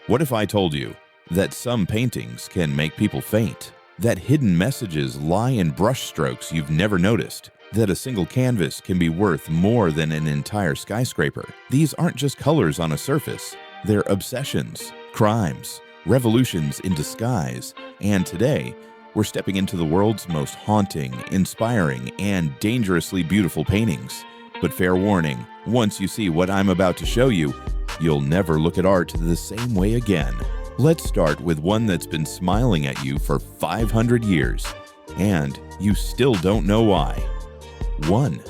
What if I told you that some paintings can make people faint? That hidden messages lie in brushstrokes you've never noticed? That a single canvas can be worth more than an entire skyscraper? These aren't just colors on a surface. They're obsessions, crimes, revolutions in disguise. And today, we're stepping into the world's most haunting, inspiring, and dangerously beautiful paintings. But fair warning, once you see what I'm about to show you, you'll never look at art the same way again. Let's start with one that's been smiling at you for 500 years, and you still don't know why. 1.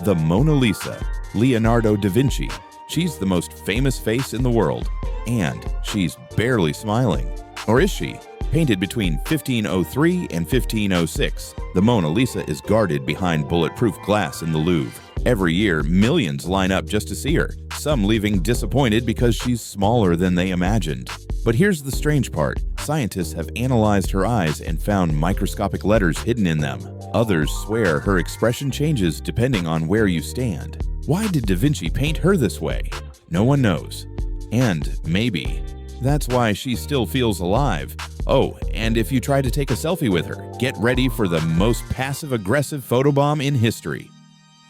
The Mona Lisa, Leonardo da Vinci. She's the most famous face in the world, and she's barely smiling. Or is she? Painted between 1503 and 1506, the Mona Lisa is guarded behind bulletproof glass in the Louvre. Every year, millions line up just to see her, some leaving disappointed because she's smaller than they imagined. But here's the strange part. Scientists have analyzed her eyes and found microscopic letters hidden in them. Others swear her expression changes depending on where you stand. Why did Da Vinci paint her this way? No one knows. And maybe that's why she still feels alive. Oh, and if you try to take a selfie with her, get ready for the most passive-aggressive photobomb in history.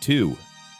2.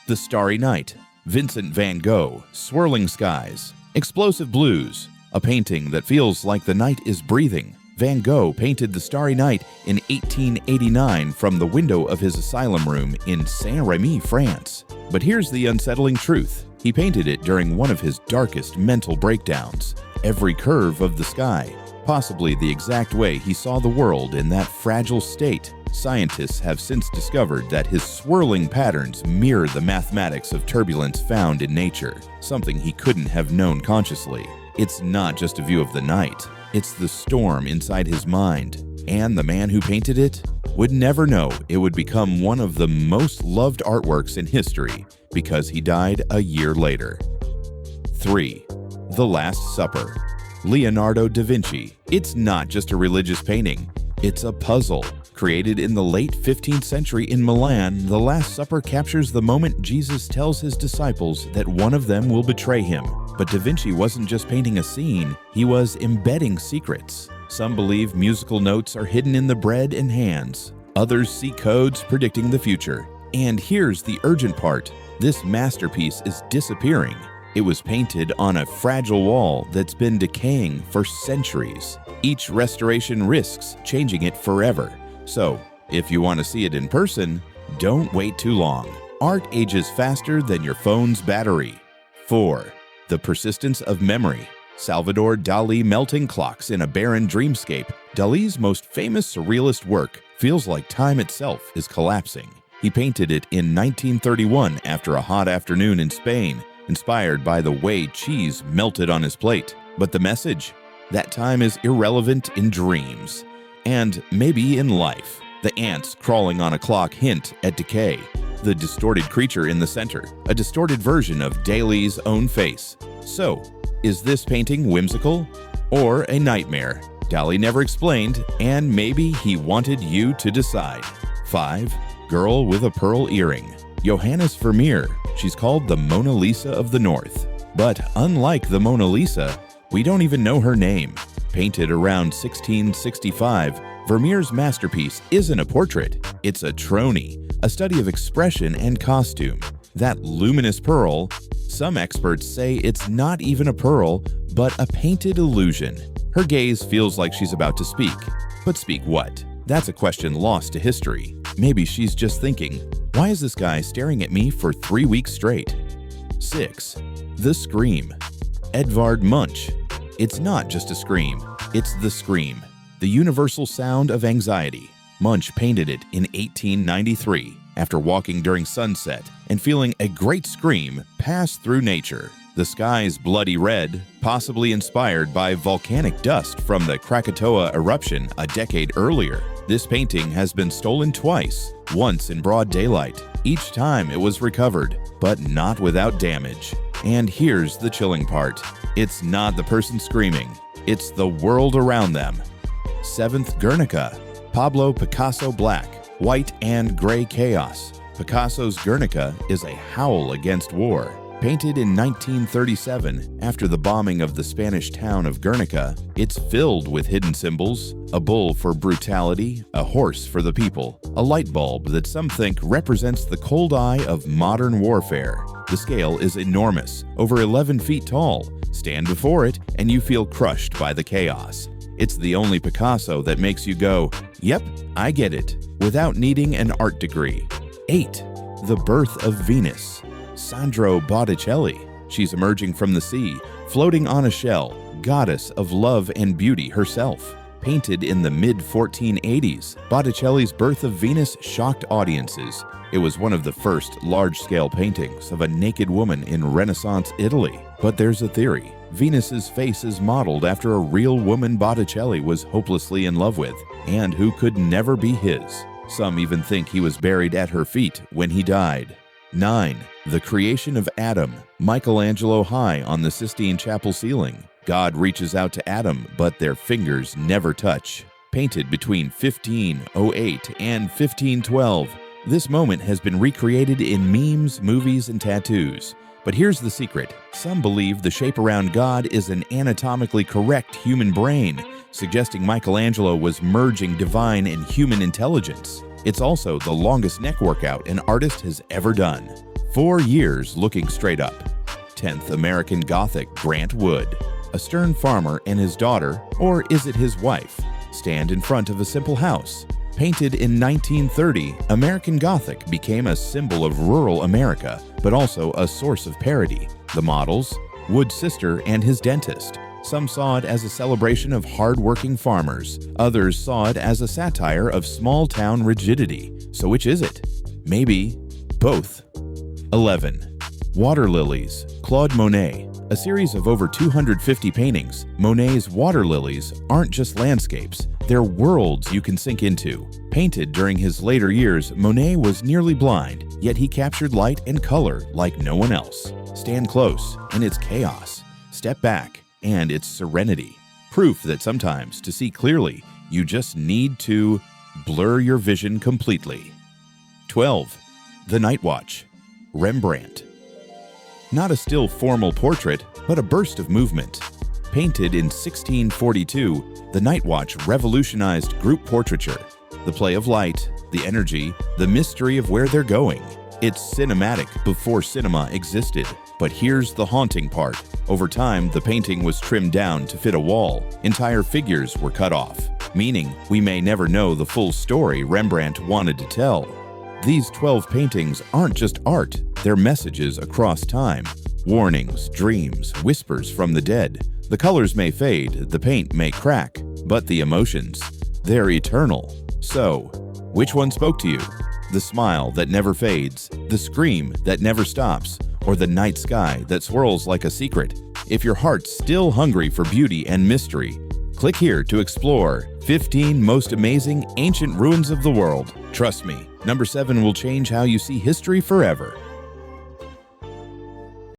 The Starry Night, Vincent van Gogh, Swirling Skies, Explosive Blues, a painting that feels like the night is breathing. Van Gogh painted the Starry Night in 1889 from the window of his asylum room in Saint-Rémy, France. But here's the unsettling truth. He painted it during one of his darkest mental breakdowns. Every curve of the sky, possibly the exact way he saw the world in that fragile state. Scientists have since discovered that his swirling patterns mirror the mathematics of turbulence found in nature, something he couldn't have known consciously. It's not just a view of the night, it's the storm inside his mind. And the man who painted it would never know it would become one of the most loved artworks in history because he died a year later. 3. The Last Supper, Leonardo da Vinci. It's not just a religious painting, it's a puzzle. Created in the late 15th century in Milan, The Last Supper captures the moment Jesus tells his disciples that one of them will betray him. But Da Vinci wasn't just painting a scene, he was embedding secrets. Some believe musical notes are hidden in the bread and hands. Others see codes predicting the future. And here's the urgent part. This masterpiece is disappearing. It was painted on a fragile wall that's been decaying for centuries. Each restoration risks changing it forever. So, if you want to see it in person, don't wait too long. Art ages faster than your phone's battery. 4. The Persistence of Memory, Salvador Dalí melting clocks in a barren dreamscape. Dalí's most famous surrealist work feels like time itself is collapsing. He painted it in 1931 after a hot afternoon in Spain, inspired by the way cheese melted on his plate. But the message? That time is irrelevant in dreams. And maybe in life. The ants crawling on a clock hint at decay. The distorted creature in the center, a distorted version of Dalí's own face. So, is this painting whimsical or a nightmare? Dalí never explained, and maybe he wanted you to decide. 5. Girl with a Pearl Earring, Johannes Vermeer. She's called the Mona Lisa of the North. But unlike the Mona Lisa, we don't even know her name. Painted around 1665, Vermeer's masterpiece isn't a portrait, it's a trony, a study of expression and costume. That luminous pearl, some experts say it's not even a pearl, but a painted illusion. Her gaze feels like she's about to speak. But speak what? That's a question lost to history. Maybe she's just thinking, why is this guy staring at me for 3 weeks straight? 6. The Scream, Edvard Munch. It's not just a scream, it's the scream, the universal sound of anxiety. Munch painted it in 1893 after walking during sunset and feeling a great scream pass through nature. The sky's bloody red, possibly inspired by volcanic dust from the Krakatoa eruption a decade earlier. This painting has been stolen twice, once in broad daylight. Each time it was recovered, but not without damage. And here's the chilling part. It's not the person screaming, it's the world around them. 7th Guernica, Pablo Picasso Black, White and Gray Chaos. Picasso's Guernica is a howl against war. Painted in 1937 after the bombing of the Spanish town of Guernica, it's filled with hidden symbols: a bull for brutality, a horse for the people, a light bulb that some think represents the cold eye of modern warfare. The scale is enormous, over 11 feet tall. Stand before it and you feel crushed by the chaos. It's the only Picasso that makes you go, "Yep, I get it," without needing an art degree. 8. The Birth of Venus. Sandro Botticelli. She's emerging from the sea, floating on a shell, goddess of love and beauty herself. Painted in the mid-1480s, Botticelli's Birth of Venus shocked audiences. It was one of the first large-scale paintings of a naked woman in Renaissance Italy. But there's a theory. Venus's face is modeled after a real woman Botticelli was hopelessly in love with, and who could never be his. Some even think he was buried at her feet when he died. 9. The creation of Adam. Michelangelo high on the Sistine Chapel ceiling. God reaches out to Adam, but their fingers never touch. Painted between 1508 and 1512, this moment has been recreated in memes, movies, and tattoos. But here's the secret. Some believe the shape around God is an anatomically correct human brain, suggesting Michelangelo was merging divine and human intelligence. It's also the longest neck workout an artist has ever done. 4 years looking straight up. 10th American Gothic Grant Wood. A stern farmer and his daughter, or is it his wife, stand in front of a simple house. Painted in 1930, American Gothic became a symbol of rural America, but also a source of parody. The models, Wood's sister and his dentist. Some saw it as a celebration of hard-working farmers. Others saw it as a satire of small-town rigidity. So which is it? Maybe both. 11. Water Lilies. Claude Monet. A series of over 250 paintings, Monet's water lilies aren't just landscapes, they're worlds you can sink into. Painted during his later years, Monet was nearly blind, yet he captured light and color like no one else. Stand close, and it's chaos. Step back, and it's serenity. Proof that sometimes, to see clearly, you just need to blur your vision completely. 12. The Night Watch. Rembrandt. Not a still formal portrait, but a burst of movement. Painted in 1642, the Night Watch revolutionized group portraiture. The play of light, the energy, the mystery of where they're going. It's cinematic before cinema existed. But here's the haunting part. Over time, the painting was trimmed down to fit a wall. Entire figures were cut off, meaning we may never know the full story Rembrandt wanted to tell. These 12 paintings aren't just art, they're messages across time. Warnings, dreams, whispers from the dead. The colors may fade, the paint may crack, but the emotions, they're eternal. So, which one spoke to you? The smile that never fades, the scream that never stops, or the night sky that swirls like a secret? If your heart's still hungry for beauty and mystery, click here to explore 15 most amazing ancient ruins of the world. Trust me, number 7 will change how you see history forever.